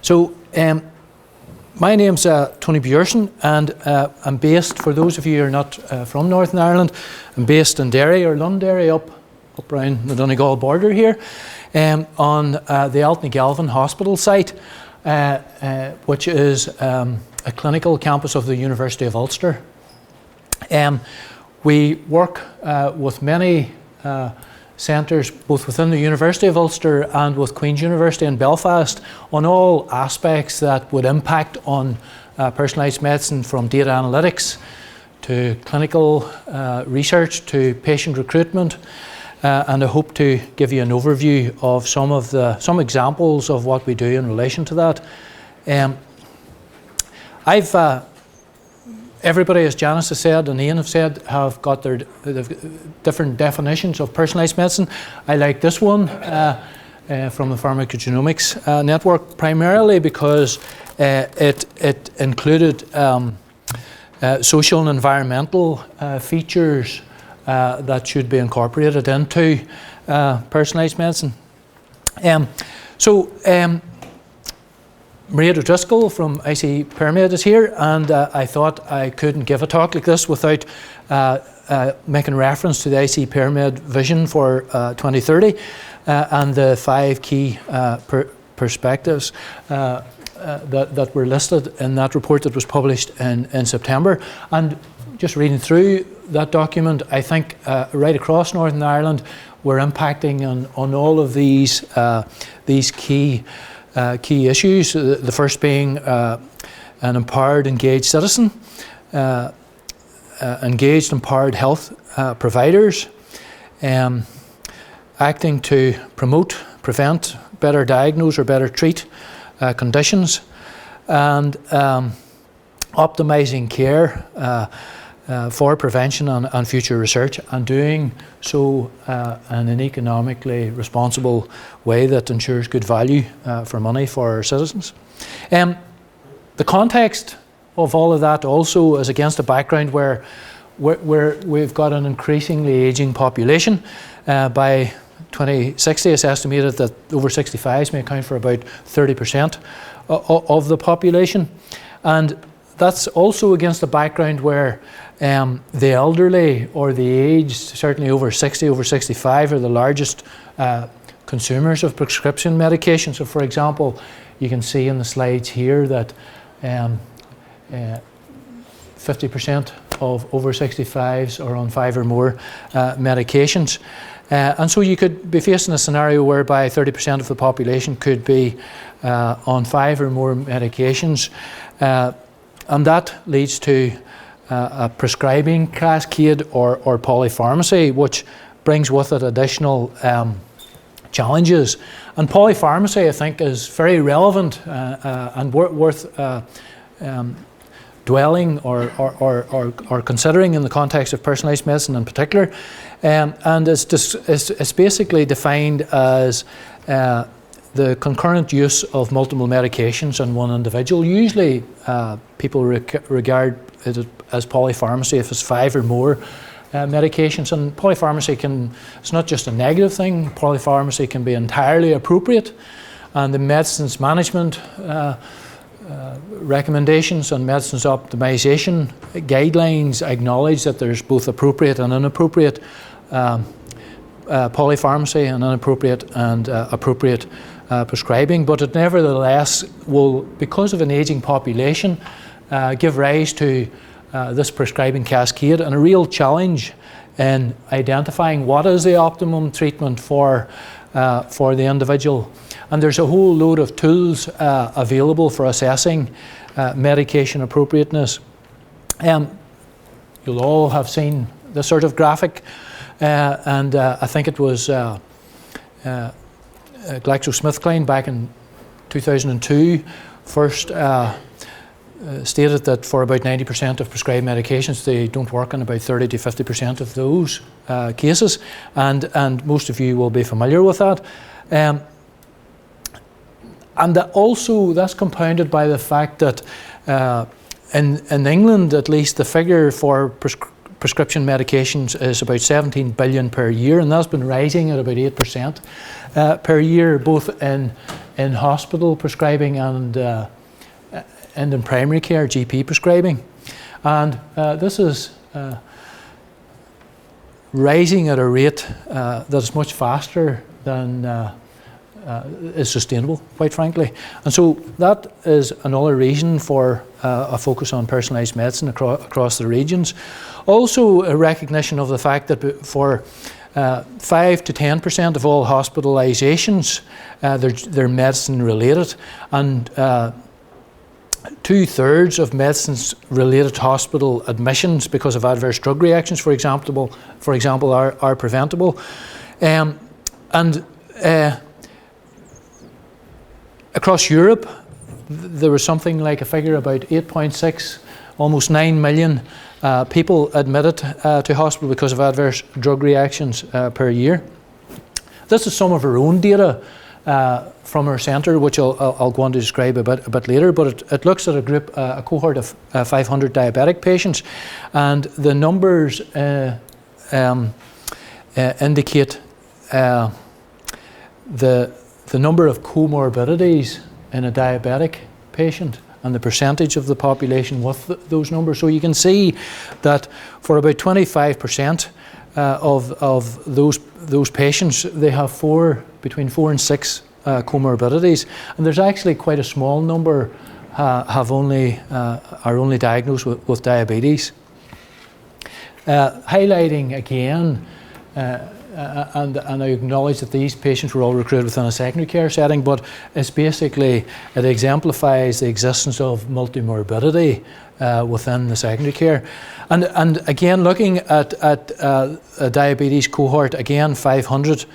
So my name's Tony Bjourson, and I'm based, for those of you who are not from Northern Ireland, I'm based in Derry, or Londonderry, up around the Donegal border here, on the Altnagelvin Hospital site, which is a clinical campus of the University of Ulster. We work with many centres, both within the University of Ulster and with Queen's University in Belfast, on all aspects that would impact on personalised medicine, from data analytics to clinical research to patient recruitment. And I hope to give you an overview of some examples of what we do in relation to that. Everybody, as Janice has said and Ian have said, have got their different definitions of personalised medicine. I like this one from the Pharmacogenomics Network, primarily because it included social and environmental features that should be incorporated into personalised medicine. Maria Driscoll from SAPHIRE is here, and I thought I couldn't give a talk like this without making reference to the SAPHIRE vision for 2030 and the 5 key perspectives that were listed in that report that was published in September. And just reading through that document, I think right across Northern Ireland we're impacting on all of these key issues. The first being an empowered, engaged citizen, engaged, empowered health providers, acting to promote, prevent, better diagnose or better treat conditions, and optimising care for prevention and future research, and doing so in an economically responsible way that ensures good value for money for our citizens. The context of all of that also is against a background where we've got an increasingly ageing population. By 2060, it's estimated that over 65s may account for about 30% of the population. And that's also against a background where the elderly or the aged, certainly over 60, over 65, are the largest consumers of prescription medication. So, for example, you can see in the slides here that 50% of over 65s are on 5 or more medications. And so you could be facing a scenario whereby 30% of the population could be on 5 or more medications. And that leads to a prescribing cascade or polypharmacy, which brings with it additional challenges. And polypharmacy, I think, is very relevant and worth dwelling or considering in the context of personalised medicine in particular. And it's basically defined as the concurrent use of multiple medications on one individual. Usually people regard it as polypharmacy if it's 5 or more medications. And polypharmacy it's not just a negative thing. Polypharmacy can be entirely appropriate. And the medicines management recommendations and medicines optimization guidelines acknowledge that there's both appropriate and inappropriate polypharmacy, and inappropriate and appropriate prescribing, but it nevertheless will, because of an ageing population, give rise to this prescribing cascade, and a real challenge in identifying what is the optimum treatment for the individual. And there's a whole load of tools available for assessing medication appropriateness. You'll all have seen this sort of graphic, and I think it was GlaxoSmithKline back in 2002 first stated that for about 90% of prescribed medications, they don't work in about 30 to 50% of those cases, and most of you will be familiar with that. And that's compounded by the fact that in England, at least, the figure for prescription medications is about 17 billion per year, and that's been rising at about 8% per year, both in hospital prescribing and in primary care GP prescribing. And this is rising at a rate that is much faster than is sustainable, quite frankly. And so that is another reason for a focus on personalised medicine across the regions. Also a recognition of the fact that for 5 to 10% of all hospitalisations, they're medicine related, and 2/3 of medicines-related hospital admissions because of adverse drug reactions, for example, are preventable. Across Europe, there was something like a figure about 8.6, almost 9 million people admitted to hospital because of adverse drug reactions per year. This is some of our own data from our centre, which I'll go on to describe a bit later, but it looks at a cohort of 500 diabetic patients, and the numbers indicate the number of comorbidities in a diabetic patient and the percentage of the population with those numbers. So you can see that for about 25% of those patients, they have between 4 and 6 comorbidities, and there's actually quite a small number are only diagnosed with diabetes. Highlighting again, and I acknowledge that these patients were all recruited within a secondary care setting, but it exemplifies the existence of multimorbidity within the secondary care. And again, looking at a diabetes cohort, again 500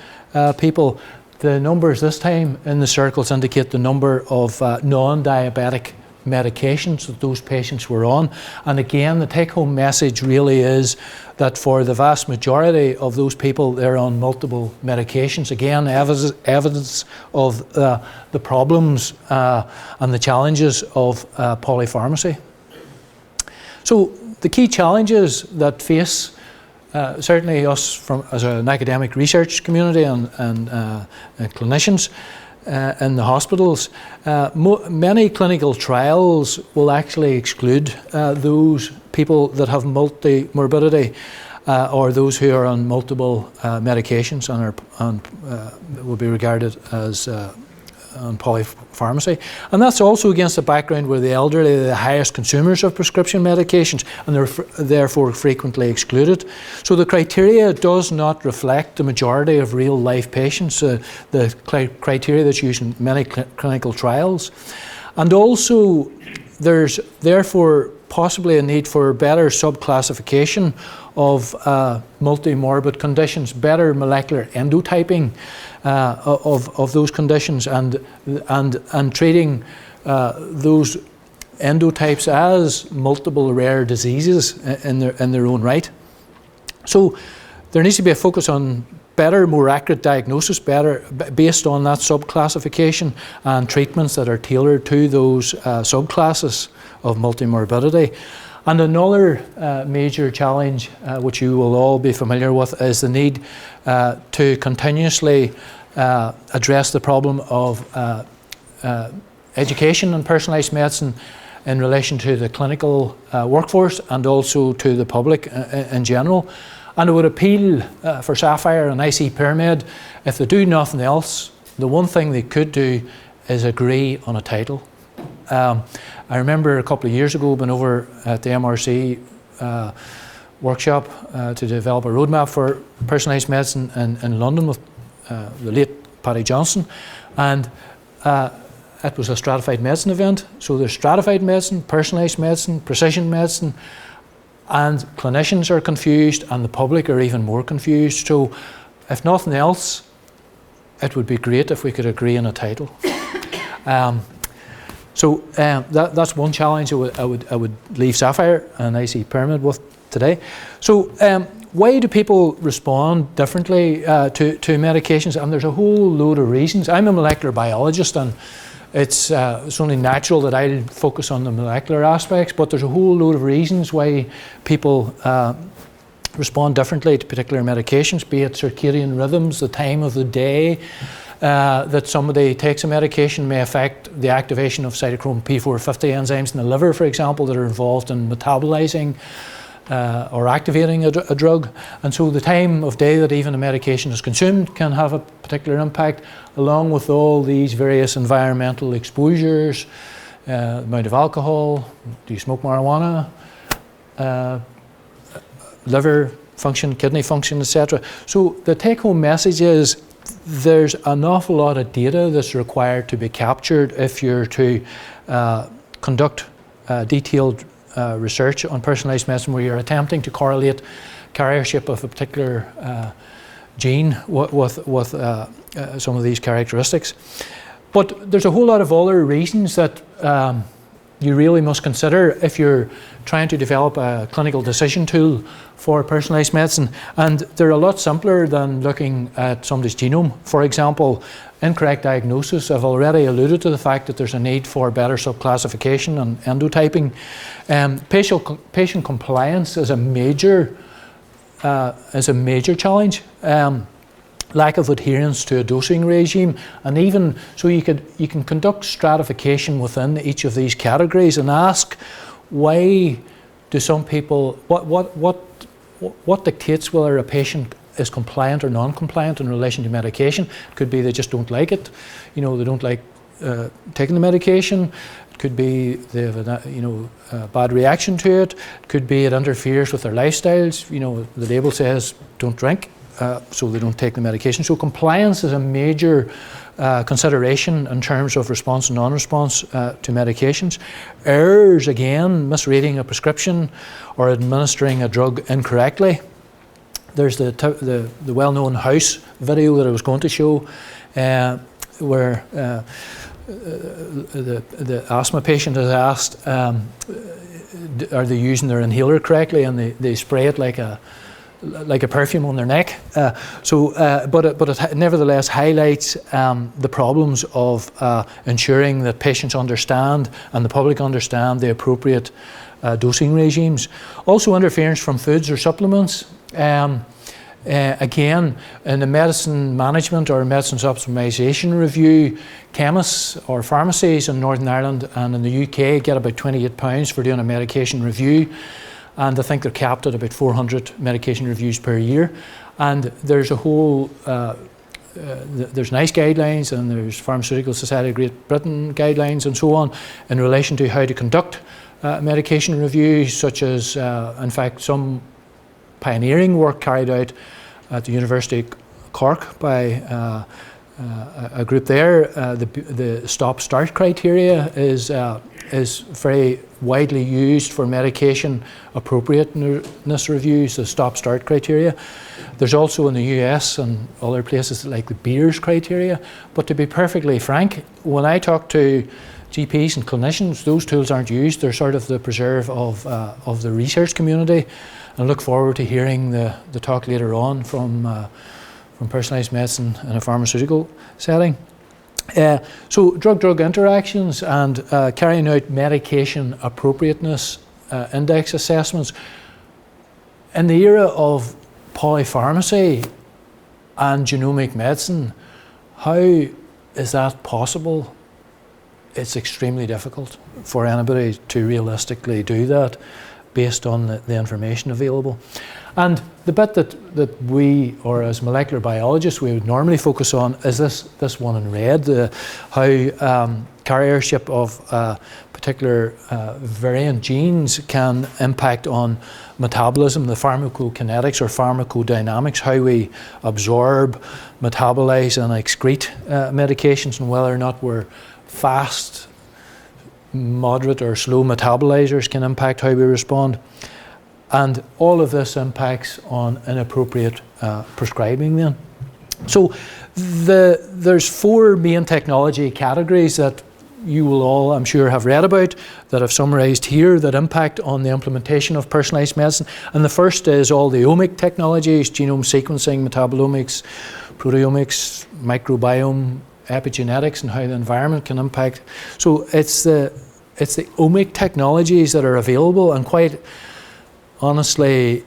people, the numbers this time in the circles indicate the number of non-diabetic medications that those patients were on. And again, the take-home message really is that for the vast majority of those people, they're on multiple medications. Again, evidence of the problems and the challenges of polypharmacy. So the key challenges that face certainly us as an academic research community and clinicians in the hospitals, many clinical trials will actually exclude those people that have multimorbidity or those who are on multiple medications and will be regarded as on polypharmacy. And that's also against the background where the elderly are the highest consumers of prescription medications and they're therefore frequently excluded. So the criteria does not reflect the majority of real life patients, the criteria that's used in many clinical trials. And also there's therefore possibly a need for better subclassification of multimorbid conditions, better molecular endotyping of those conditions, and treating those endotypes as multiple rare diseases in their own right. So there needs to be a focus on better, more accurate diagnosis, based on that subclassification, and treatments that are tailored to those subclasses of multimorbidity. And another major challenge, which you will all be familiar with, is the need to continuously address the problem of education and personalised medicine in relation to the clinical workforce and also to the public in general. And it would appeal for SAPHIRE and IC Pyramid, if they do nothing else, the one thing they could do is agree on a title. I remember a couple of years ago being over at the MRC workshop to develop a roadmap for personalised medicine in London with the late Tony Bjourson, and it was a stratified medicine event. So there's stratified medicine, personalised medicine, precision medicine, and clinicians are confused and the public are even more confused. So if nothing else, it would be great if we could agree on a title. So that's one challenge I would leave SAPHIRE and IC Pyramid with today. So why do people respond differently to medications? And there's a whole load of reasons. I'm a molecular biologist, and it's only natural that I'll focus on the molecular aspects, but there's a whole load of reasons why people respond differently to particular medications, be it circadian rhythms, the time of the day that somebody takes a medication may affect the activation of cytochrome P450 enzymes in the liver, for example, that are involved in metabolizing or activating a drug. And so the time of day that even a medication is consumed can have a particular impact, along with all these various environmental exposures, amount of alcohol, do you smoke marijuana, liver function, kidney function, etc. So the take-home message is there's an awful lot of data that's required to be captured if you're to conduct detailed research on personalised medicine, where you're attempting to correlate carriership of a particular gene with some of these characteristics. But there's a whole lot of other reasons that you really must consider if you're trying to develop a clinical decision tool for personalised medicine. And they're a lot simpler than looking at somebody's genome. For example, incorrect diagnosis. I've already alluded to the fact that there's a need for better subclassification and endotyping. Patient compliance is a major challenge. Lack of adherence to a dosing regime, and even so you can conduct stratification within each of these categories and ask why do some people, what dictates whether a patient is compliant or non-compliant in relation to medication. It could be they just don't like it, they don't like taking the medication. It could be they have a bad reaction to it. It could be it interferes with their lifestyles. The label says don't drink. So they don't take the medication. So compliance is a major consideration in terms of response and non-response to medications. Errors, again, misreading a prescription or administering a drug incorrectly. There's the well-known house video that I was going to show where the asthma patient is asked, are they using their inhaler correctly, and they spray it like a perfume on their neck. But it nevertheless highlights the problems of ensuring that patients understand and the public understand the appropriate dosing regimes. Also, interference from foods or supplements. Again, in the medicine management or medicines optimisation review, chemists or pharmacies in Northern Ireland and in the UK get about £28 for doing a medication review. And I think they're capped at about 400 medication reviews per year. And there's a whole, there's NICE guidelines, and there's Pharmaceutical Society of Great Britain guidelines and so on in relation to how to conduct medication reviews, such as, in fact, some pioneering work carried out at the University of Cork by a group there. The stop-start criteria is very widely used for medication appropriateness reviews, the stop-start criteria. There's also in the US and other places like the Beers criteria. But to be perfectly frank, when I talk to GPs and clinicians, those tools aren't used. They're sort of the preserve of the research community. And look forward to hearing the talk later on from personalised medicine in a pharmaceutical setting. So drug-drug interactions and carrying out medication appropriateness index assessments. In the era of polypharmacy and genomic medicine, how is that possible? It's extremely difficult for anybody to realistically do that based on the information available. And the bit that we, or as molecular biologists, we would normally focus on is this one in red, how carriership of particular variant genes can impact on metabolism, the pharmacokinetics or pharmacodynamics, how we absorb, metabolize and excrete medications, and whether or not we're fast, moderate or slow metabolizers can impact how we respond. And all of this impacts on inappropriate prescribing then. So there's four main technology categories that you will all, I'm sure, have read about, that I've summarised here, that impact on the implementation of personalised medicine. And the first is all the omic technologies, genome sequencing, metabolomics, proteomics, microbiome, epigenetics, and how the environment can impact. So it's the omic technologies that are available, and quite honestly,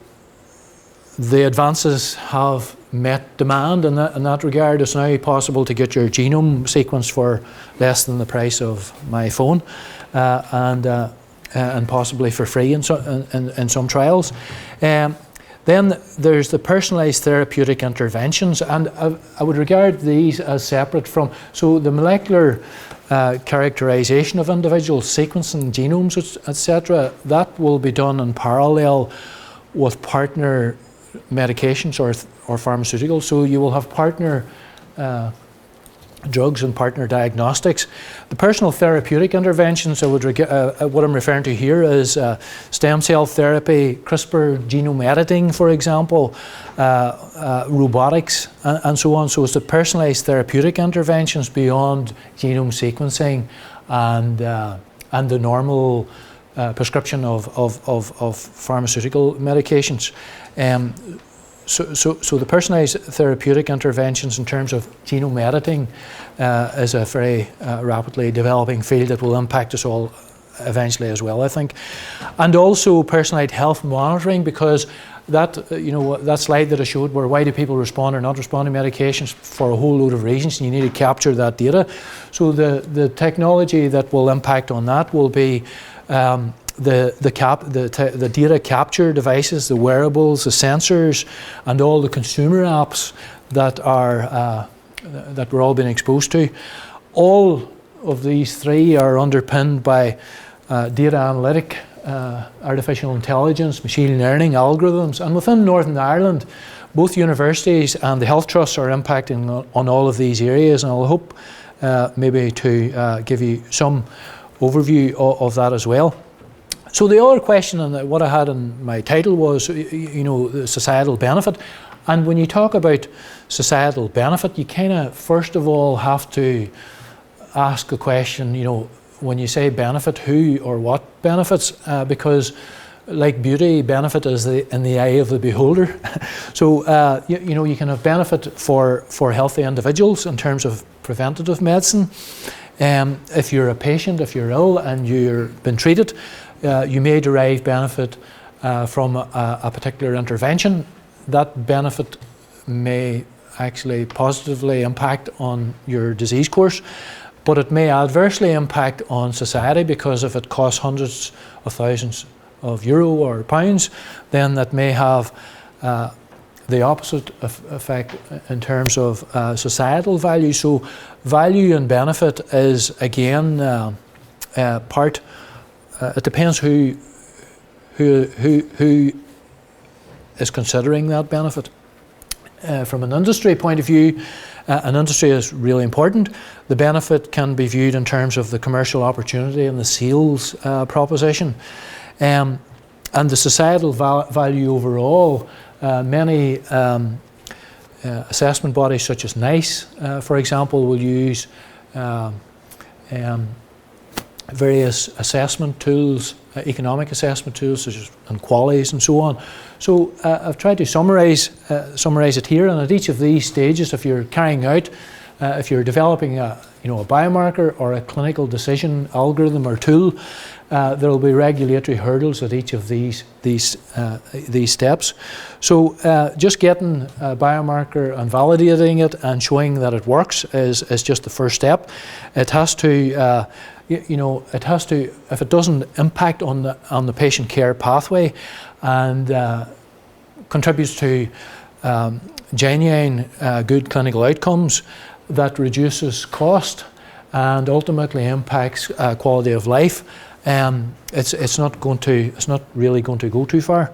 the advances have met demand in that regard. It's now possible to get your genome sequenced for less than the price of my phone, and possibly for free in some trials. Then there's the personalised therapeutic interventions, and I would regard these as separate from, so the molecular characterisation of individuals, sequencing genomes, etc., that will be done in parallel with partner medications or pharmaceuticals. So you will have partner drugs and partner diagnostics. The personal therapeutic interventions, what I'm referring to here is stem cell therapy, CRISPR genome editing, for example, robotics, and so on. So it's the personalised therapeutic interventions beyond genome sequencing and the normal prescription of pharmaceutical medications. So the personalised therapeutic interventions in terms of genome editing is a very rapidly developing field that will impact us all eventually as well, I think. And also personalised health monitoring, because that slide that I showed where why do people respond or not respond to medications for a whole load of reasons, and you need to capture that data. So the technology that will impact on that will be the data capture devices, the wearables, the sensors, and all the consumer apps that we're all being exposed to. All of these three are underpinned by data analytic, artificial intelligence, machine learning algorithms, and within Northern Ireland, both universities and the health trusts are impacting on all of these areas, and I'll hope maybe to give you some overview of that as well. So the other question, and what I had in my title was, the societal benefit. And when you talk about societal benefit, you kind of first of all have to ask a question, when you say benefit, who or what benefits? Because like beauty, benefit is in the eye of the beholder. So, you can have benefit for healthy individuals in terms of preventative medicine. If you're a patient, if you're ill and you've been treated, you may derive benefit from a particular intervention. That benefit may actually positively impact on your disease course, but it may adversely impact on society, because if it costs hundreds of thousands of euro or pounds, then that may have the opposite effect in terms of societal value. So value and benefit is again part. It depends who is considering that benefit. From an industry point of view, an industry is really important. The benefit can be viewed in terms of the commercial opportunity and the sales proposition, and the societal value overall. Many assessment bodies such as NICE, for example, will use various assessment tools, economic assessment tools such as qualities and so on. So I've tried to summarise it here, and at each of these stages, if you're carrying out, if you're developing a biomarker or a clinical decision algorithm or tool, there will be regulatory hurdles at each of these steps. So just getting a biomarker and validating it and showing that it works is just the first step. It has to if it doesn't impact on the patient care pathway and contributes to genuine good clinical outcomes that reduces cost and ultimately impacts quality of life, it's not really going to go too far.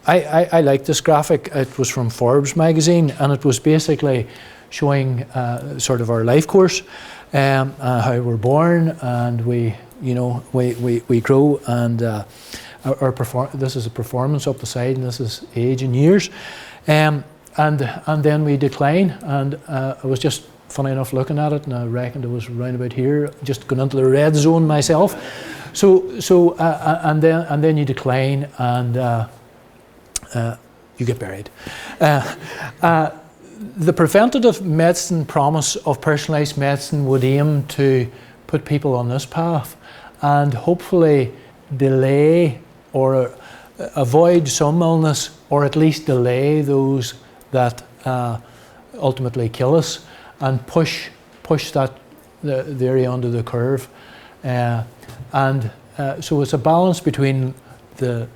I like this graphic. It was from Forbes magazine, and it was basically showing sort of our life course. How we're born, and we grow, and this is a performance up the side, and this is age in years, and then we decline. And I was just funny enough looking at it, and I reckoned it was round about here, just going into the red zone myself. And then you decline, and you get buried. The preventative medicine promise of personalised medicine would aim to put people on this path and hopefully delay or avoid some illness or at least delay those that ultimately kill us, and push the area under the curve. So it's a balance between the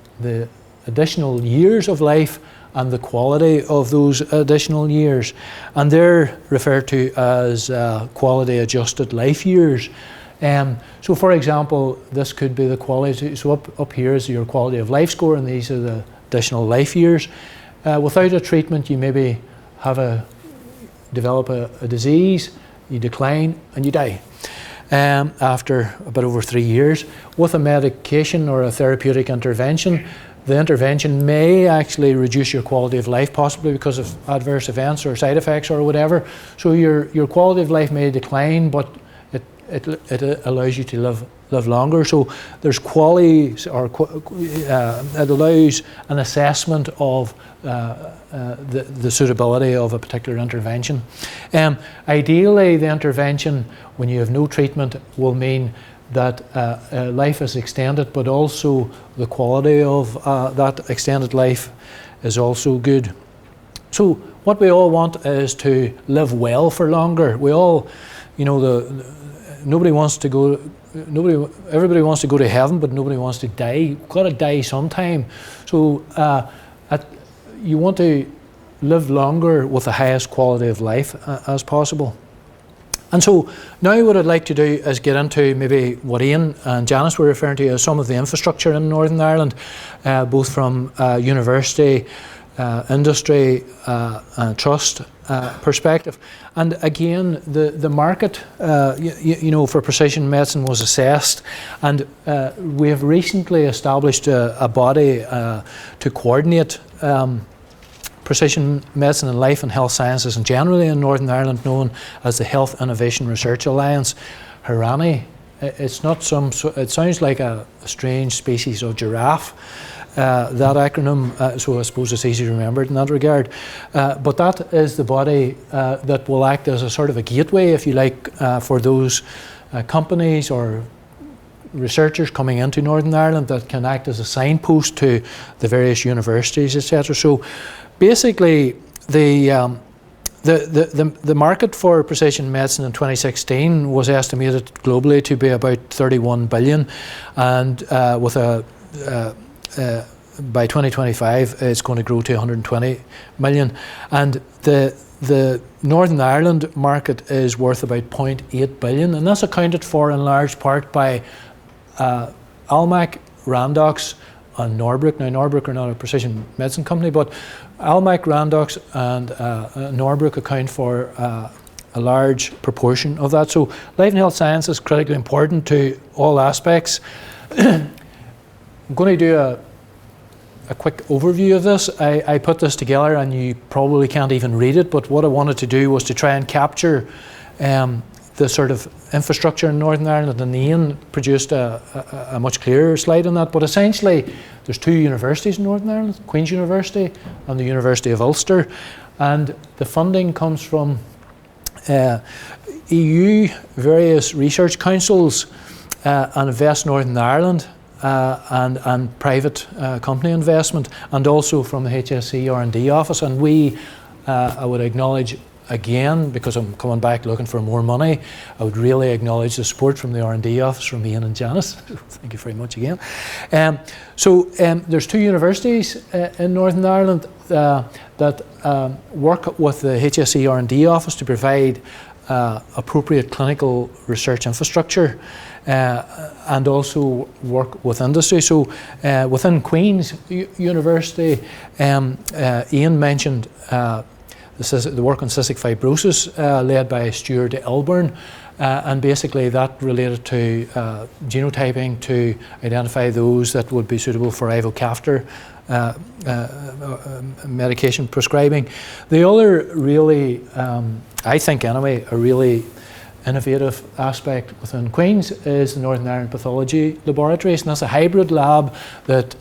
additional years of life and the quality of those additional years, and they're referred to as quality adjusted life years. So for example, this could be the quality, so up here is your quality of life score, and these are the additional life years. Without a treatment, you maybe develop a disease, you decline, and you die after a bit over 3 years. With a medication or a therapeutic intervention, the intervention may actually reduce your quality of life, possibly because of adverse events or side effects or whatever. So your quality of life may decline, but it allows you to live longer. So there's qualities, or it allows an assessment of the suitability of a particular intervention. Ideally, the intervention, when you have no treatment, will mean that life is extended, but also the quality of that extended life is also good. So what we all want is to live well for longer. We all, everybody wants to go to heaven, but nobody wants to die. You've got to die sometime. So you want to live longer with the highest quality of life as possible. And so now what I'd like to do is get into maybe what Ian and Janice were referring to as some of the infrastructure in Northern Ireland, both from university, industry, and trust perspective. And again, the market, for precision medicine was assessed, and we have recently established a body to coordinate precision medicine and life and health sciences, and generally in Northern Ireland known as the Health Innovation Research Alliance, HIRANI. It's not it sounds like a strange species of giraffe, that acronym, so I suppose it's easy to remember in that regard. But that is the body that will act as a sort of a gateway, if you like, for those companies or researchers coming into Northern Ireland, that can act as a signpost to the various universities, etc. So basically, the market for precision medicine in 2016 was estimated globally to be about 31 billion, and with by 2025 it's going to grow to 120 million, and the Northern Ireland market is worth about 0.8 billion, and that's accounted for in large part by Almac, Randox, and Norbrook. Now, Norbrook are not a precision medicine company, but Almac, Randox, and Norbrook account for a large proportion of that. So life and health science is critically important to all aspects. I'm going to do a quick overview of this. I put this together, and you probably can't even read it, but what I wanted to do was to try and capture the sort of infrastructure in Northern Ireland, and Ian produced a much clearer slide on that. But essentially, there's two universities in Northern Ireland, Queen's University and the University of Ulster, and the funding comes from EU, various research councils, and Invest Northern Ireland, and private company investment, and also from the HSE R&D office. And we, I would acknowledge again, because I'm coming back looking for more money, I would really acknowledge the support from the R&D office, from Ian and Janice. Thank you very much again. So there's two universities in Northern Ireland that work with the HSE R&D office to provide appropriate clinical research infrastructure, and also work with industry. So within Queen's University, Ian mentioned the work on cystic fibrosis led by Stuart Elburn, and basically that related to genotyping to identify those that would be suitable for ivacaftor medication prescribing. The other really, I think anyway, a really innovative aspect within Queen's is the Northern Ireland Pathology Laboratories, and that's a hybrid lab that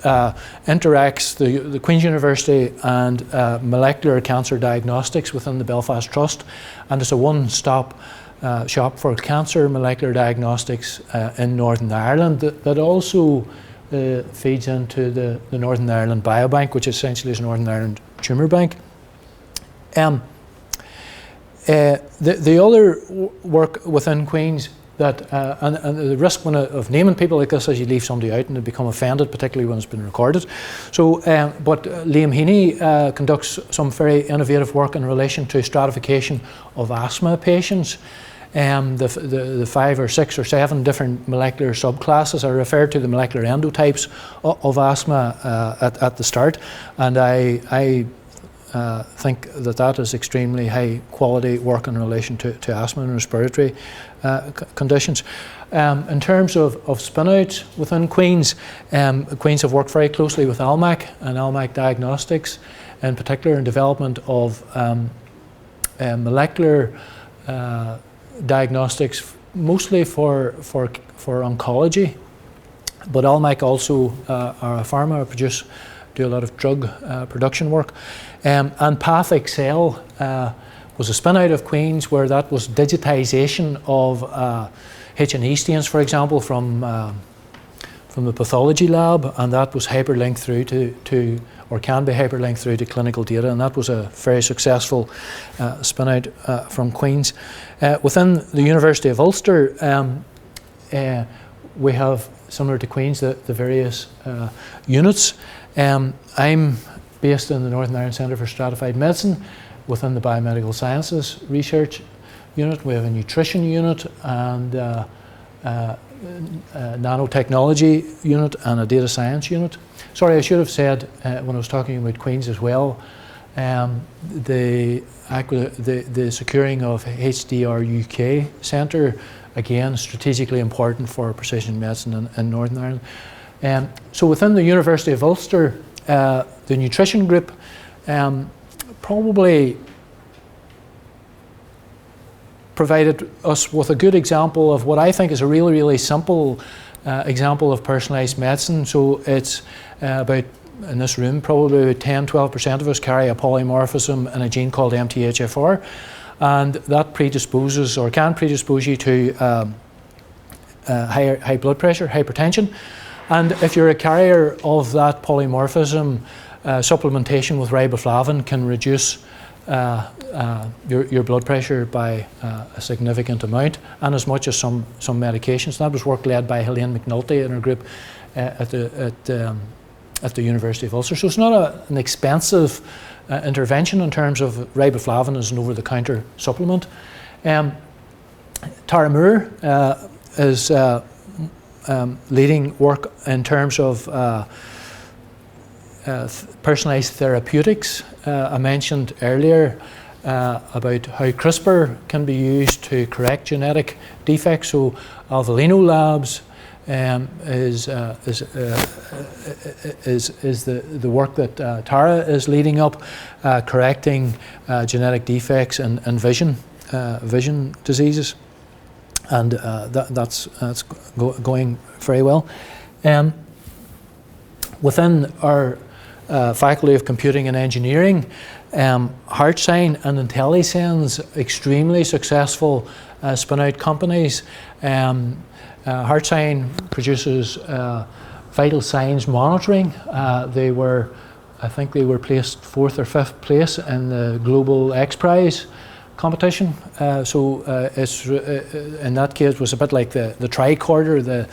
interacts the Queen's University and molecular cancer diagnostics within the Belfast Trust, and it's a one-stop shop for cancer molecular diagnostics in Northern Ireland that also feeds into the Northern Ireland Biobank, which essentially is Northern Ireland Tumour Bank. The other work within Queen's that, and the risk of naming people like this is you leave somebody out and they become offended, particularly when it's been recorded. So, but Liam Heaney conducts some very innovative work in relation to stratification of asthma patients. The 5 or 6 or 7 different molecular subclasses are referred to the molecular endotypes of asthma at the start, and I think that is extremely high quality work in relation to asthma and respiratory conditions. In terms of spin-outs within Queen's, Queen's have worked very closely with Almac and Almac Diagnostics, in particular in development of molecular diagnostics, mostly for oncology, but Almac also are a pharma, do a lot of drug production work. And PathXL was a spin-out of Queen's, where that was digitisation of H&E stains, for example, from the pathology lab, and that was hyperlinked through to or can be hyperlinked through to clinical data, and that was a very successful spin-out from Queen's. Within the University of Ulster, we have, similar to Queen's, the various units. I'm based in the Northern Ireland Centre for Stratified Medicine within the Biomedical Sciences Research Unit. We have a nutrition unit and nanotechnology unit and a data science unit. Sorry, I should have said when I was talking about Queen's as well, the securing of HDR UK Centre, again strategically important for precision medicine in Northern Ireland. So within the University of Ulster, the nutrition group probably provided us with a good example of what I think is a really, really simple example of personalised medicine. So it's about, in this room, probably 10-12% of us carry a polymorphism in a gene called MTHFR, and that predisposes or can predispose you to high blood pressure, hypertension. And if you're a carrier of that polymorphism, supplementation with riboflavin can reduce your blood pressure by a significant amount, and as much as some medications. That was work led by Helene McNulty and her group at the University of Ulster. So it's not an expensive intervention in terms of riboflavin as an over-the-counter supplement. Tara Moore is leading work in terms of personalised therapeutics. I mentioned earlier about how CRISPR can be used to correct genetic defects. So Alvalino Labs is the work that Tara is leading up, correcting genetic defects in vision diseases, and that's going very well. Within our Faculty of Computing and Engineering, HeartSign and IntelliSense, extremely successful spin-out companies. HeartSign produces vital signs monitoring. I think they were placed 4th or 5th place in the Global X Prize competition. So it's in that case was a bit like the tricorder,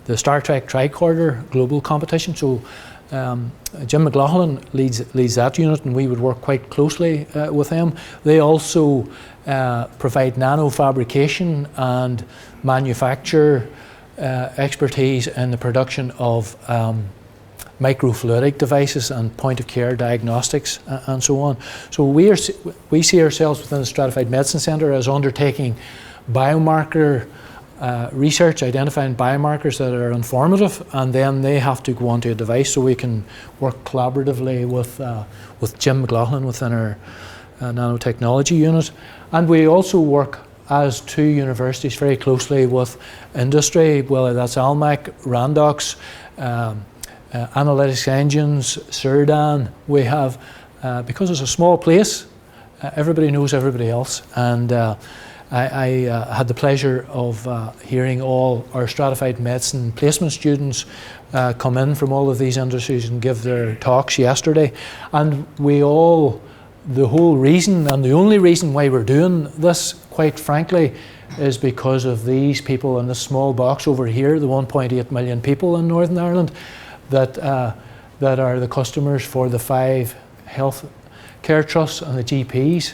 the Star Trek tricorder global competition. So Jim McLaughlin leads that unit, and we would work quite closely with them. They also provide nanofabrication and manufacture expertise in the production of microfluidic devices and point-of-care diagnostics and so on. So we see ourselves within the Stratified Medicine Centre as undertaking biomarker research, identifying biomarkers that are informative, and then they have to go onto a device, so we can work collaboratively with Jim McLaughlin within our nanotechnology unit. And we also work as two universities very closely with industry, whether that's Almac, Randox, Analytics Engines, Cerdan. We have, because it's a small place, everybody knows everybody else, and I had the pleasure of hearing all our stratified medicine placement students come in from all of these industries and give their talks yesterday. And the whole reason and the only reason why we're doing this, quite frankly, is because of these people in this small box over here, the 1.8 million people in Northern Ireland that are the customers for the 5 health care trusts and the GPs.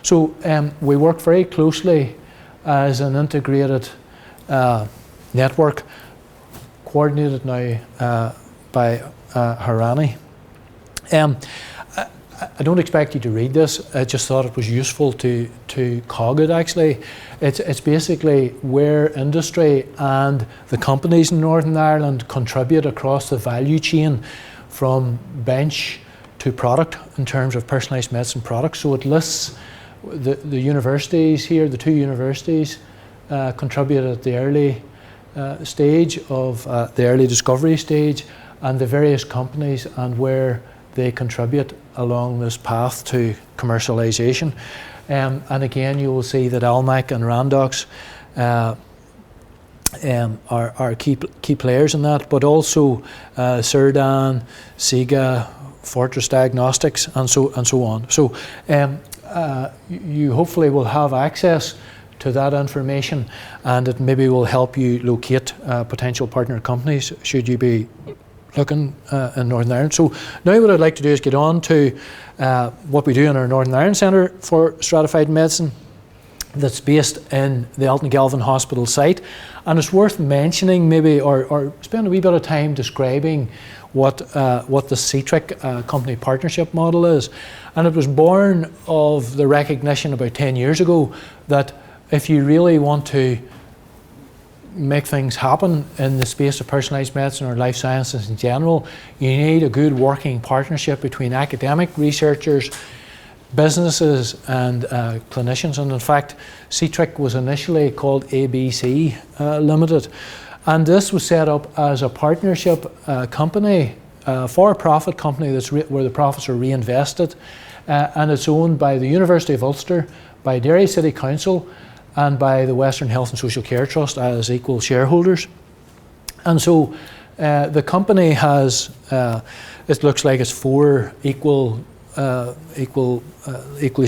So we work very closely as an integrated network, coordinated now by Harani. I don't expect you to read this. I just thought it was useful to cog it, actually. It's basically where industry and the companies in Northern Ireland contribute across the value chain from bench to product in terms of personalised medicine products. So it lists the universities here, the 2 universities contribute at the early stage of the early discovery stage, and the various companies and where they contribute along this path to commercialisation. And again, you will see that Almac and Randox are key players in that, but also Cerdan, SIGA, Fortress Diagnostics, and so on. So you hopefully will have access to that information, and it maybe will help you locate potential partner companies should you be looking in Northern Ireland. So now what I'd like to do is get on to what we do in our Northern Ireland Centre for Stratified Medicine that's based in the Elton Galvin Hospital site. And it's worth mentioning maybe, or spend a wee bit of time describing what the SAPHIRE company partnership model is. And it was born of the recognition about 10 years ago that if you really want to make things happen in the space of personalised medicine or life sciences in general, you need a good working partnership between academic researchers, businesses and clinicians. And in fact, SAPHIRE was initially called ABC Limited. And this was set up as a partnership company, for-profit company where the profits are reinvested. And it's owned by the University of Ulster, by Derry City Council, and by the Western Health and Social Care Trust as equal shareholders. And so the company has, it looks like it's 4 equally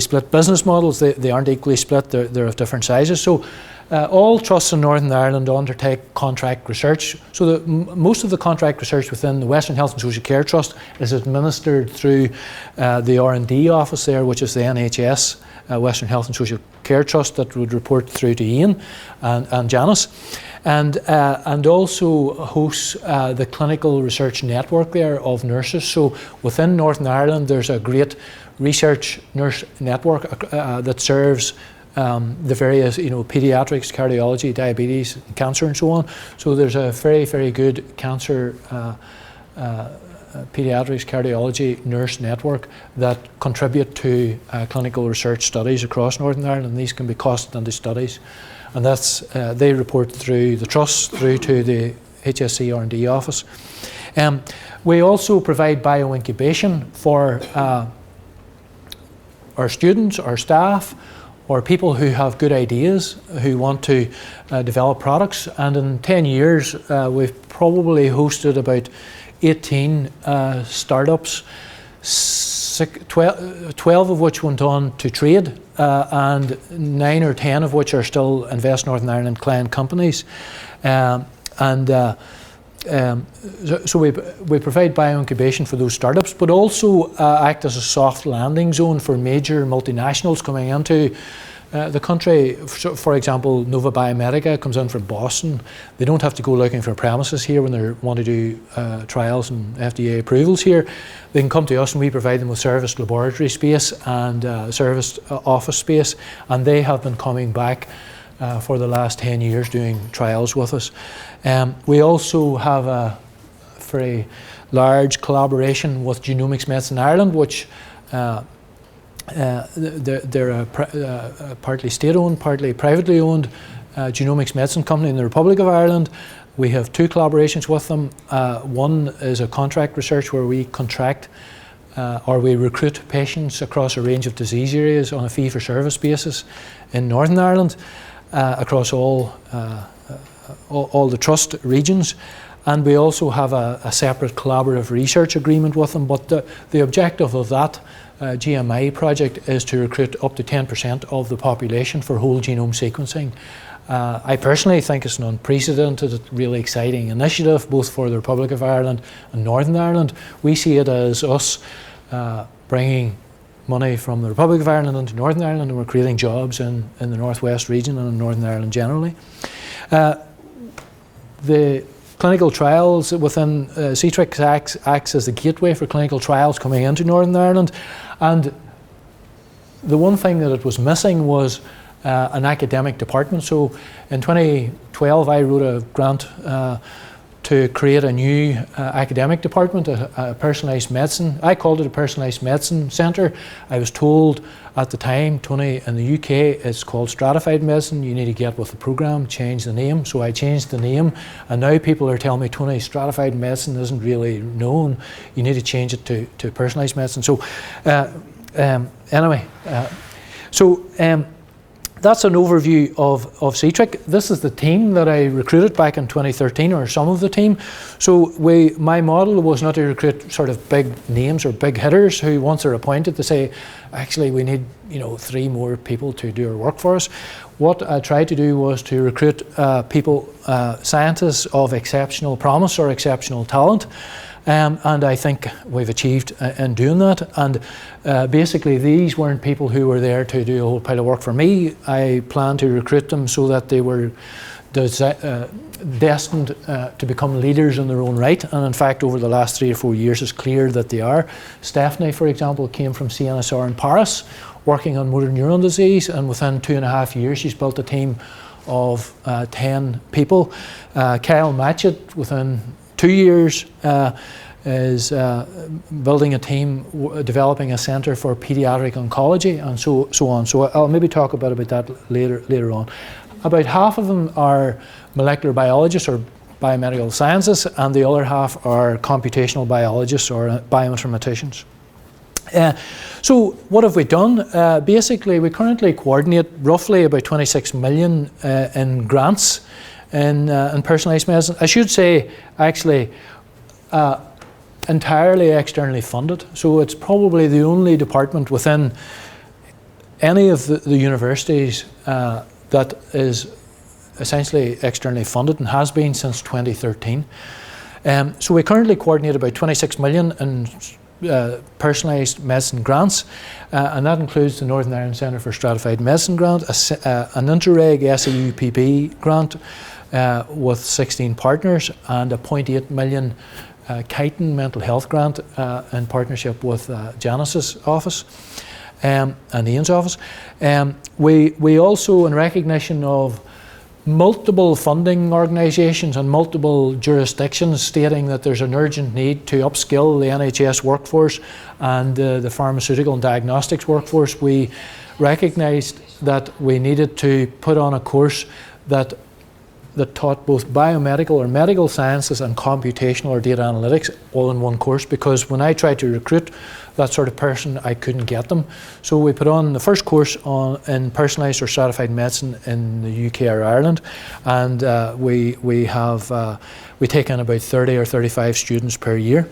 split business models. They aren't equally split, they're of different sizes. So all trusts in Northern Ireland undertake contract research. So most of the contract research within the Western Health and Social Care Trust is administered through the R&D office there, which is the NHS, Western Health and Social Care Trust, that would report through to Ian and Janice, and also hosts the clinical research network there of nurses. So within Northern Ireland, there's a great research nurse network that serves the various, paediatrics, cardiology, diabetes, cancer, and so on. So there's a very, very good cancer paediatrics cardiology nurse network that contribute to clinical research studies across Northern Ireland, and these can be costed into studies, and that's they report through the trust through to the HSC R&D office. We also provide bioincubation for our students, our staff, or people who have good ideas, who want to develop products. And in 10 years, we've probably hosted about 18 startups, 12 of which went on to trade, and 9 or 10 of which are still Invest Northern Ireland client companies. So we provide bioincubation for those startups, but also act as a soft landing zone for major multinationals coming into the country. For example, Nova Biomedica comes in from Boston. They don't have to go looking for premises here when they want to do trials and FDA approvals here. They can come to us and we provide them with serviced laboratory space and serviced office space, and they have been coming back for the last 10 years doing trials with us. We also have a very large collaboration with Genomics Medicine Ireland, which they're a partly state-owned, partly privately owned genomics medicine company in the Republic of Ireland. We have 2 collaborations with them. One is a contract research where we contract or we recruit patients across a range of disease areas on a fee-for-service basis in Northern Ireland, across all the trust regions. And we also have a separate collaborative research agreement with them. But the objective of that GMI project is to recruit up to 10% of the population for whole genome sequencing. I personally think it's an unprecedented, really exciting initiative, both for the Republic of Ireland and Northern Ireland. We see it as us bringing money from the Republic of Ireland into Northern Ireland, and we're creating jobs in the Northwest region and in Northern Ireland generally. The clinical trials within SAPHIRE acts as the gateway for clinical trials coming into Northern Ireland. And the one thing that it was missing was an academic department. So in 2012, I wrote a grant to create a new academic department, a personalised medicine. I called it a personalised medicine centre. I was told at the time, Tony, in the UK, it's called stratified medicine. You need to get with the programme, change the name. So I changed the name, and now people are telling me, Tony, stratified medicine isn't really known. You need to change it to personalised medicine. So anyway, that's an overview of SAPHIRE. This is the team that I recruited back in 2013, or some of the team. So my model was not to recruit sort of big names or big hitters who, once they're appointed, to say, actually we need 3 more people to do our work for us. What I tried to do was to recruit people, scientists of exceptional promise or exceptional talent. And I think we've achieved in doing that. And basically, these weren't people who were there to do a whole pile of work for me. I planned to recruit them so that they were destined to become leaders in their own right. And in fact, over the last 3 or 4 years, it's clear that they are. Stephanie, for example, came from CNSR in Paris, working on motor neuron disease. And within 2.5 years, she's built a team of 10 people. Kyle Matchett, within 2 years, is building a team, developing a centre for paediatric oncology, and so on. So I'll maybe talk about that later on. About half of them are molecular biologists or biomedical sciences, and the other half are computational biologists or bioinformaticians. So what have we done? Basically, we currently coordinate roughly about 26 million in grants in personalised medicine. I should say, actually, entirely externally funded. So it's probably the only department within any of the universities that is essentially externally funded, and has been since 2013. So we currently coordinate about 26 million in personalised medicine grants, and that includes the Northern Ireland Centre for Stratified Medicine grant, an Interreg SAUPB grant with 16 partners, and a 0.8 million Chiton mental health grant in partnership with Janice's office and Ian's office. We also, in recognition of multiple funding organisations and multiple jurisdictions stating that there's an urgent need to upskill the NHS workforce and the pharmaceutical and diagnostics workforce, we recognised that we needed to put on a course that taught both biomedical or medical sciences and computational or data analytics all in one course, because when I tried to recruit that sort of person, I couldn't get them. So we put on the first course in personalised or stratified medicine in the UK or Ireland, and we take in about 30 or 35 students per year.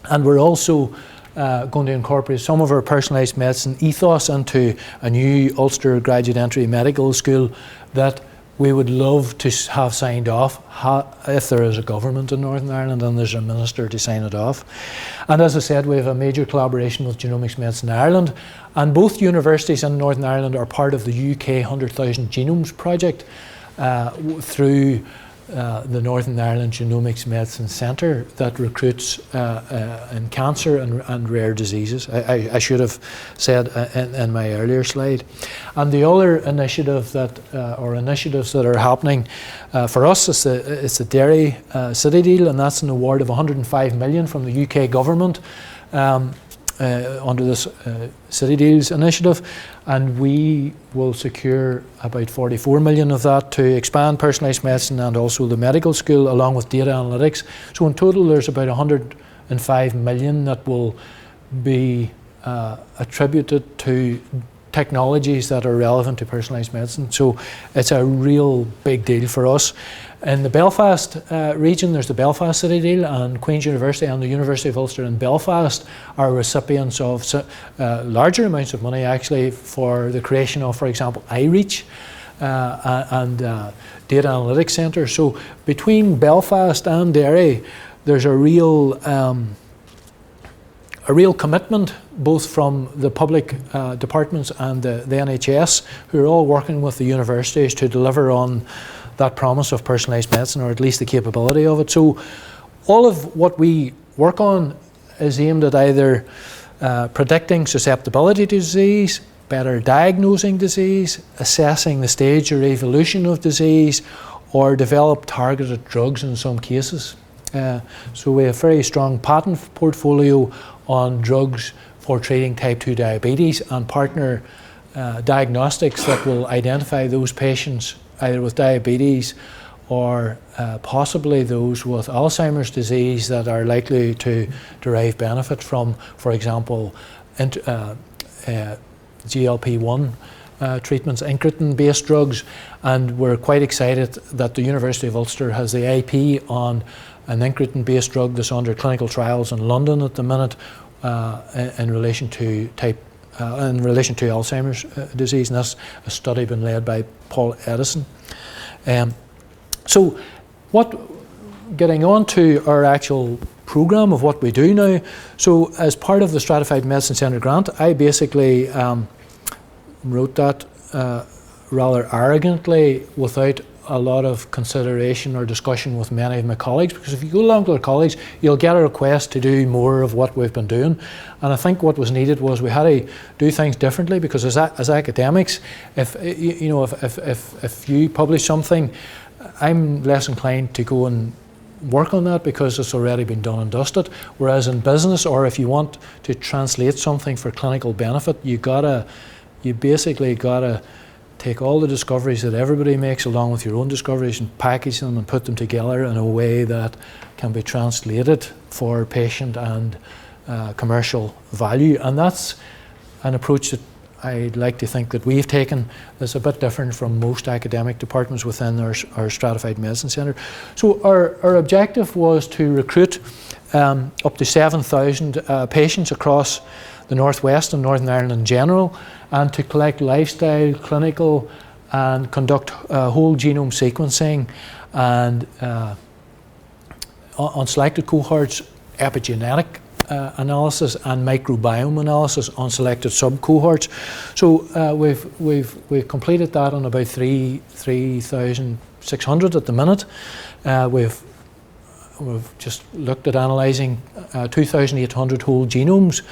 And we're also going to incorporate some of our personalised medicine ethos into a new Ulster graduate entry medical school that we would love to have signed off if there is a government in Northern Ireland and there's a minister to sign it off. And as I said, we have a major collaboration with Genomics Medicine Ireland, and both universities in Northern Ireland are part of the UK 100,000 Genomes project through the Northern Ireland Genomics Medicine Centre that recruits in cancer and rare diseases. I should have said in my earlier slide. And the other initiative initiatives that are happening for us is the Derry City deal, and that's an award of 105 million from the UK government under this City Deals initiative, and we will secure about 44 million of that to expand personalised medicine and also the medical school, along with data analytics. So in total there's about 105 million that will be attributed to technologies that are relevant to personalised medicine. So it's a real big deal for us. In the Belfast region, there's the Belfast City deal, and Queen's University and the University of Ulster in Belfast are recipients of larger amounts of money actually for the creation of, for example, iReach and data analytics centre. So between Belfast and Derry, there's a real commitment both from the public departments and the NHS, who are all working with the universities to deliver on that promise of personalised medicine, or at least the capability of it. So all of what we work on is aimed at either predicting susceptibility to disease, better diagnosing disease, assessing the stage or evolution of disease, or develop targeted drugs in some cases. So we have a very strong patent portfolio on drugs for treating type 2 diabetes, and partner diagnostics that will identify those patients either with diabetes or possibly those with Alzheimer's disease that are likely to derive benefit from, for example, GLP-1 treatments, incretin-based drugs. And we're quite excited that the University of Ulster has the IP on an incretin-based drug that's under clinical trials in London at the minute in relation to Alzheimer's disease, and that's a study been led by Paul Edison. So getting on to our actual programme of what we do now. So as part of the Stratified Medicine Centre grant, I basically wrote that rather arrogantly without a lot of consideration or discussion with many of my colleagues, because if you go along to our colleagues, you'll get a request to do more of what we've been doing. And I think what was needed was we had to do things differently, because as academics, if you publish something, I'm less inclined to go and work on that because it's already been done and dusted. Whereas in business, or if you want to translate something for clinical benefit, you basically gotta take all the discoveries that everybody makes along with your own discoveries and package them and put them together in a way that can be translated for patient and commercial value. And that's an approach that I'd like to think that we've taken that's a bit different from most academic departments within our Stratified Medicine Centre. So our objective was to recruit up to 7,000 patients across the Northwest and Northern Ireland in general, and to collect lifestyle, clinical, and conduct whole genome sequencing, and on selected cohorts, epigenetic analysis and microbiome analysis on selected sub-cohorts. So we've completed that on about 3,600 at the minute. We've just looked at analysing 2,800 whole genomes,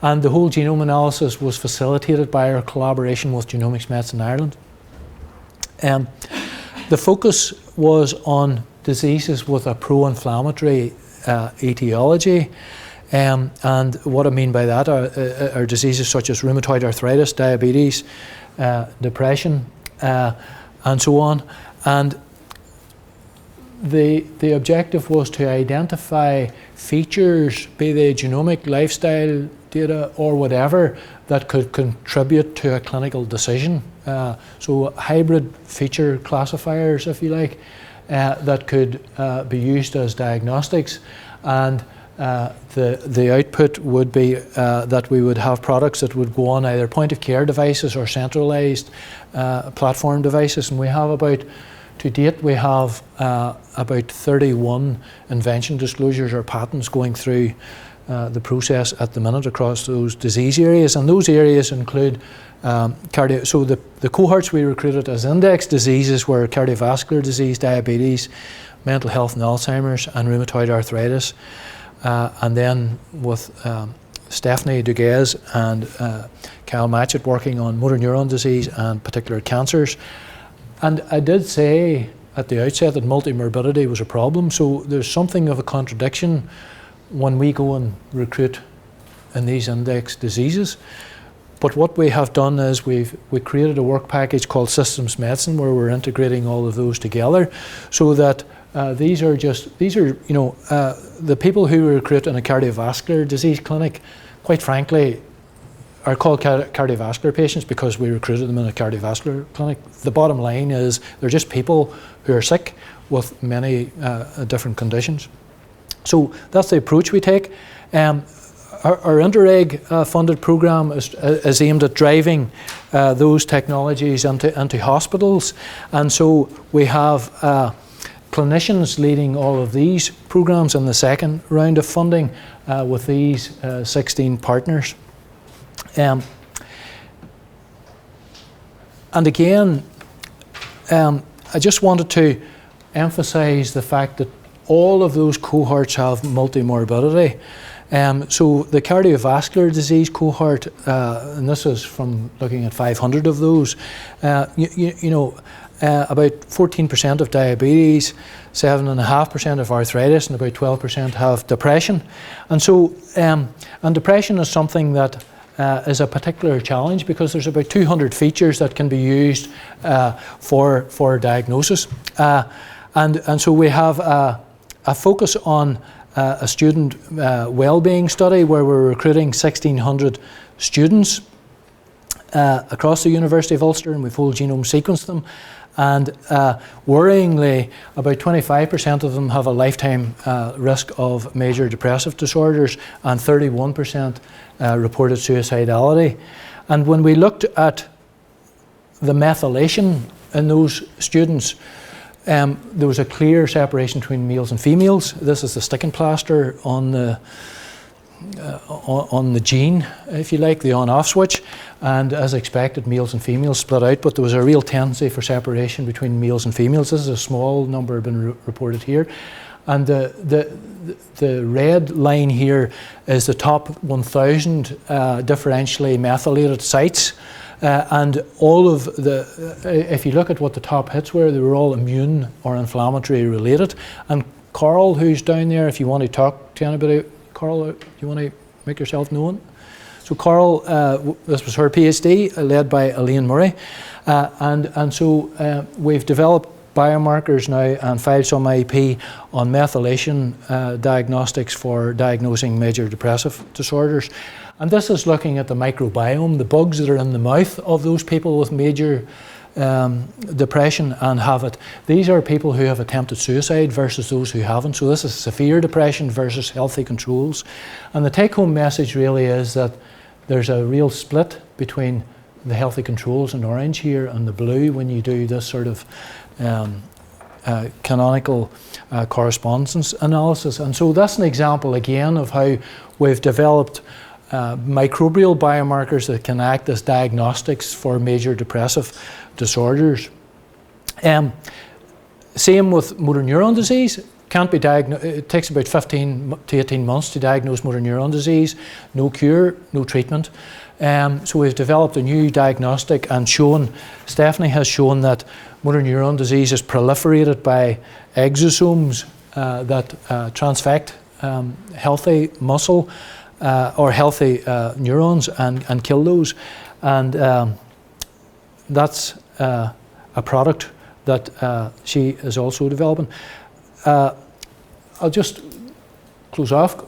and the whole genome analysis was facilitated by our collaboration with Genomics Medicine Ireland. The focus was on diseases with a pro-inflammatory etiology, and what I mean by that are diseases such as rheumatoid arthritis, diabetes, depression, and so on. And the objective was to identify features, be they genomic, lifestyle data, or whatever, that could contribute to a clinical decision. So hybrid feature classifiers, if you like, that could be used as diagnostics. And the output would be that we would have products that would go on either point of care devices or centralised platform devices. And we have to date, we have about 31 invention disclosures or patents going through the process at the minute across those disease areas. And those areas include so the cohorts we recruited as index diseases were cardiovascular disease, diabetes, mental health and Alzheimer's, and rheumatoid arthritis. And then with Stephanie Duguez and Kyle Matchett working on motor neuron disease and particular cancers. And I did say at the outset that multimorbidity was a problem, so there's something of a contradiction when we go and recruit in these index diseases. But what we have done is we created a work package called Systems Medicine, where we're integrating all of those together, so that these are the people who we recruit in a cardiovascular disease clinic quite frankly, are called cardiovascular patients because we recruited them in a cardiovascular clinic. The bottom line is they're just people who are sick with many different conditions. So that's the approach we take. Our Interreg funded programme is aimed at driving those technologies into hospitals, and so we have clinicians leading all of these programmes in the second round of funding with these 16 partners. And again, I just wanted to emphasise the fact that all of those cohorts have multimorbidity. So the cardiovascular disease cohort, and this is from looking at 500 of those, about 14% of diabetes, 7.5% of arthritis, and about 12% have depression. And so, and depression is something that is a particular challenge because there's about 200 features that can be used for diagnosis. And so we have a focus on a student well-being study where we're recruiting 1,600 students across the University of Ulster, and we've whole genome sequenced them. And worryingly, about 25% of them have a lifetime risk of major depressive disorders, and 31% reported suicidality. And when we looked at the methylation in those students, there was a clear separation between males and females. This is the sticking plaster on the gene, if you like, the on-off switch. And as expected, males and females split out, but there was a real tendency for separation between males and females. This is a small number been reported here. And the red line here is the top 1,000 differentially methylated sites. And all of if you look at what the top hits were, they were all immune or inflammatory related. And Carl, who's down there, if you want to talk to anybody, Carl, do you want to make yourself known? So Carl, this was her PhD, led by Elaine Murray. And so we've developed biomarkers now and filed some IP on methylation diagnostics for diagnosing major depressive disorders. And this is looking at the microbiome, the bugs that are in the mouth of those people with major depression and have it. These are people who have attempted suicide versus those who haven't. So this is severe depression versus healthy controls. And the take-home message really is that there's a real split between the healthy controls in orange here and the blue when you do this sort of canonical correspondence analysis. And so that's an example again of how we've developed microbial biomarkers that can act as diagnostics for major depressive disorders. Same with motor neuron disease. Can't be diagnosed. It takes about 15 to 18 months to diagnose motor neuron disease. No cure, no treatment. So we've developed a new diagnostic and Stephanie has shown that motor neuron disease is proliferated by exosomes that transfect healthy muscle or healthy neurons and kill those. And that's a product that she is also developing. I'll just close off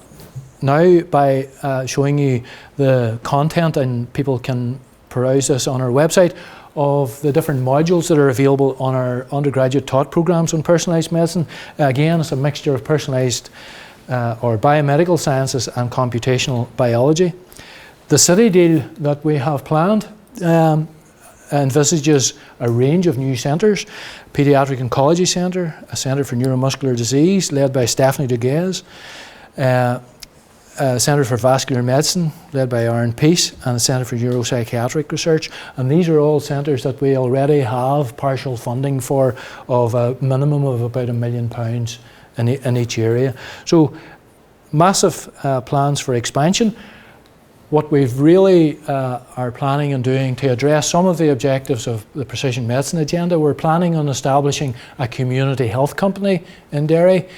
now by showing you the content, and people can peruse this on our website, of the different modules that are available on our undergraduate taught programs on personalised medicine. Again, it's a mixture of personalised or biomedical sciences and computational biology. The city deal that we have planned envisages a range of new centres: Paediatric Oncology Centre, a Centre for Neuromuscular Disease led by Stephanie Duguez, a Centre for Vascular Medicine led by Aaron Peace, and a Centre for Neuropsychiatric Research. And these are all centres that we already have partial funding for, of a minimum of about £1 million in each area. So massive plans for expansion. What we've really are planning on doing to address some of the objectives of the precision medicine agenda, we're planning on establishing a community health company in Derry,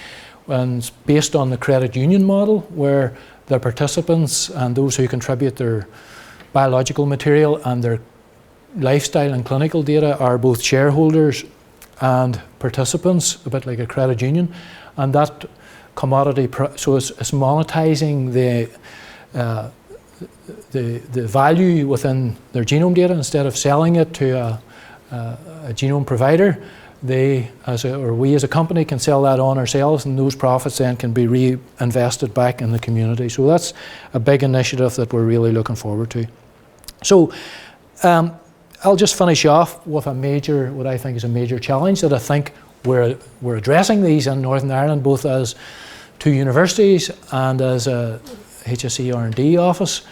and it's based on the credit union model, where the participants and those who contribute their biological material and their lifestyle and clinical data are both shareholders and participants, a bit like a credit union. And that commodity, so it's monetizing the value within their genome data, instead of selling it to a genome provider, we as a company can sell that on ourselves, and those profits then can be reinvested back in the community. So that's a big initiative that we're really looking forward to. So I'll just finish off with what I think is a major challenge that I think we're addressing these in Northern Ireland, both as two universities and as a HSE R&D office,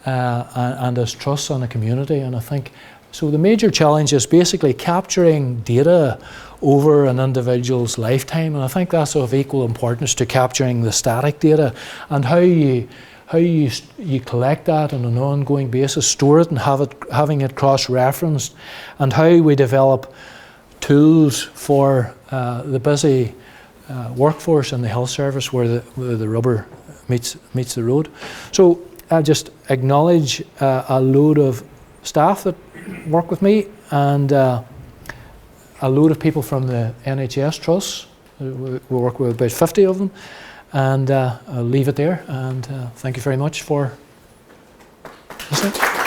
and as trusts on a community. And I think, so the major challenge is basically capturing data over an individual's lifetime, and I think that's of equal importance to capturing the static data, and how you collect that on an ongoing basis, store it, and having it cross-referenced, and how we develop tools for the busy workforce in the health service where the rubber meets the road. So I just acknowledge a load of staff that work with me, and a load of people from the NHS trusts. We work with about 50 of them, and I'll leave it there, and thank you very much for listening.